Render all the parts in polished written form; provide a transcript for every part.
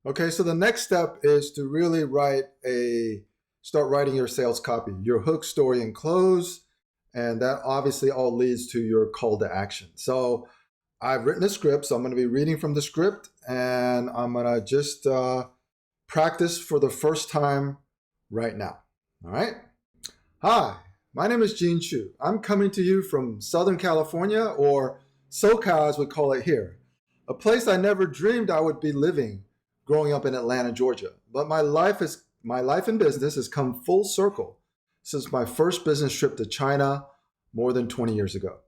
Okay, so the next step is to really start writing your sales copy, your hook, story, and close. And that obviously all leads to your call to action. So I've written a script, so I'm going to be reading from the script and I'm going to just practice for the first time right now. All right. Hi, my name is Gene Chu. I'm coming to you from Southern California, or SoCal as we call it here, a place I never dreamed I would be living growing up in Atlanta, Georgia. But my life and business has come full circle since my first business trip to China more than 20 years ago.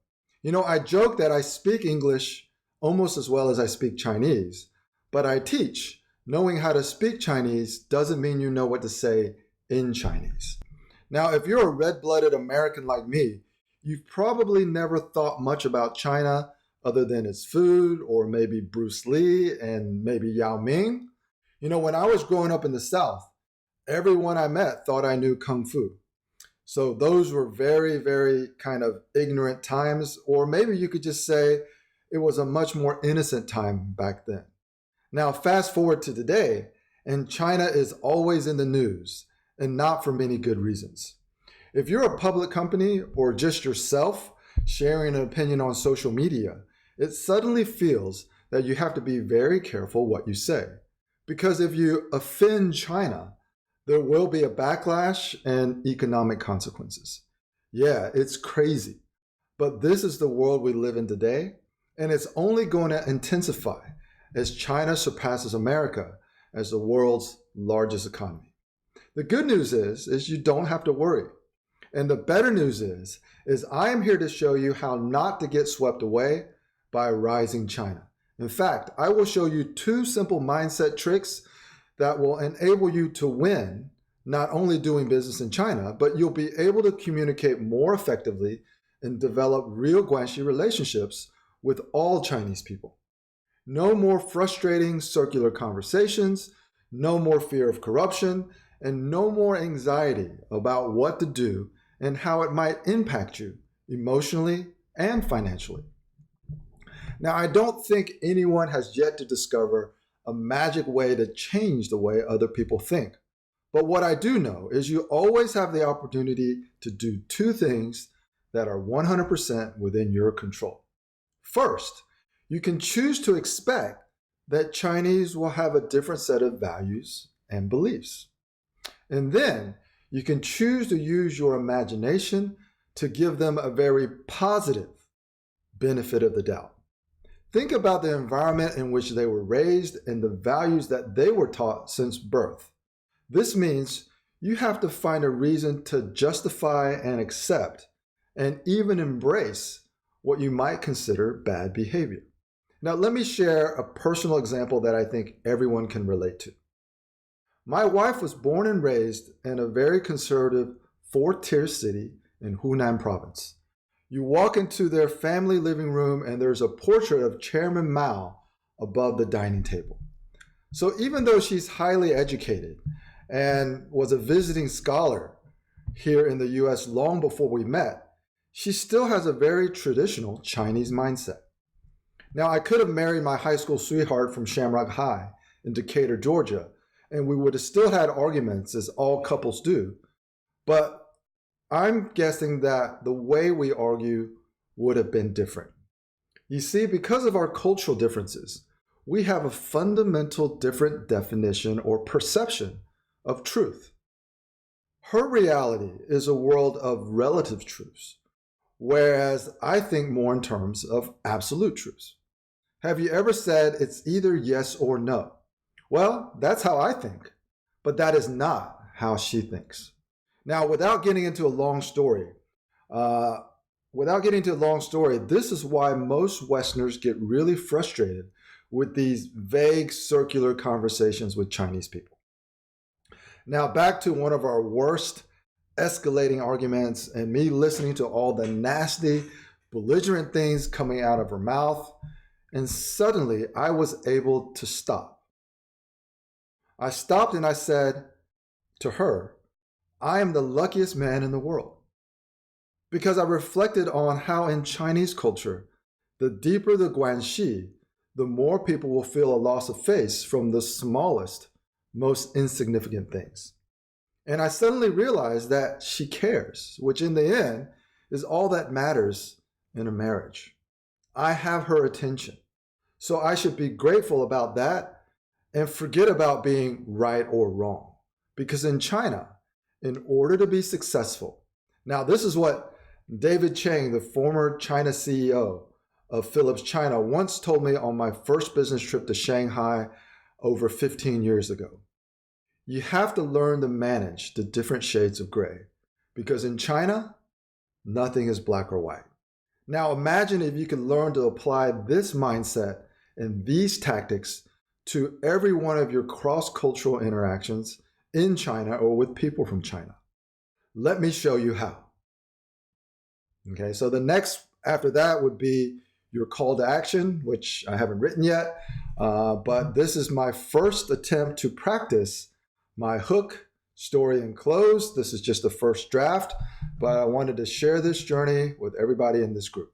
You know, I joke that I speak English almost as well as I speak Chinese, but I teach. Knowing how to speak Chinese doesn't mean you know what to say in Chinese. Now, if you're a red-blooded American like me, you've probably never thought much about China other than its food, or maybe Bruce Lee and maybe Yao Ming. You know, when I was growing up in the South, everyone I met thought I knew Kung Fu. So those were very, very kind of ignorant times, or maybe you could just say it was a much more innocent time back then. Now, fast forward to today, and China is always in the news, and not for many good reasons. If you're a public company or just yourself sharing an opinion on social media, it suddenly feels that you have to be very careful what you say. Because if you offend China, there will be a backlash and economic consequences. Yeah, it's crazy. But this is the world we live in today, and it's only going to intensify as China surpasses America as the world's largest economy. The good news is you don't have to worry. And the better news is I am here to show you how not to get swept away by rising China. In fact, I will show you 2 simple mindset tricks that will enable you to win, not only doing business in China, but you'll be able to communicate more effectively and develop real guanxi relationships with all Chinese people. No more frustrating circular conversations, no more fear of corruption, and no more anxiety about what to do and how it might impact you emotionally and financially. Now, I don't think anyone has yet to discover a magic way to change the way other people think. But what I do know is you always have the opportunity to do 2 things that are 100% within your control. First, you can choose to expect that Chinese will have a different set of values and beliefs. And then you can choose to use your imagination to give them a very positive benefit of the doubt. Think about the environment in which they were raised and the values that they were taught since birth. This means you have to find a reason to justify and accept and even embrace what you might consider bad behavior. Now, let me share a personal example that I think everyone can relate to. My wife was born and raised in a very conservative 4-tier city in Hunan province. You walk into their family living room and there's a portrait of Chairman Mao above the dining table. So even though she's highly educated and was a visiting scholar here in the US long before we met, she still has a very traditional Chinese mindset. Now, I could have married my high school sweetheart from Shamrock High in Decatur, Georgia, and we would have still had arguments as all couples do. But I'm guessing that the way we argue would have been different. You see, because of our cultural differences, we have a fundamental different definition or perception of truth. Her reality is a world of relative truths, whereas I think more in terms of absolute truths. Have you ever said it's either yes or no? Well, that's how I think, but that is not how she thinks. Now, without getting into a long story, this is why most Westerners get really frustrated with these vague circular conversations with Chinese people. Now, back to one of our worst escalating arguments and me listening to all the nasty, belligerent things coming out of her mouth, and suddenly I was able to stop. I stopped and I said to her, I am the luckiest man in the world. Because I reflected on how in Chinese culture, the deeper the guanxi, the more people will feel a loss of face from the smallest, most insignificant things. And I suddenly realized that she cares, which in the end is all that matters in a marriage. I have her attention. So I should be grateful about that and forget about being right or wrong. Because in China, in order to be successful, now this is what David Chang, the former China CEO of Philips China, once told me on my first business trip to Shanghai over 15 years ago. You have to learn to manage the different shades of gray, because in China, nothing is black or white. Now imagine if you could learn to apply this mindset and these tactics to every one of your cross-cultural interactions in China or with people from China. Let me show you how. Okay, so the next after that would be your call to action, which I haven't written yet, but this is my first attempt to practice my hook, story, and close. This is just the first draft, but I wanted to share this journey with everybody in this group.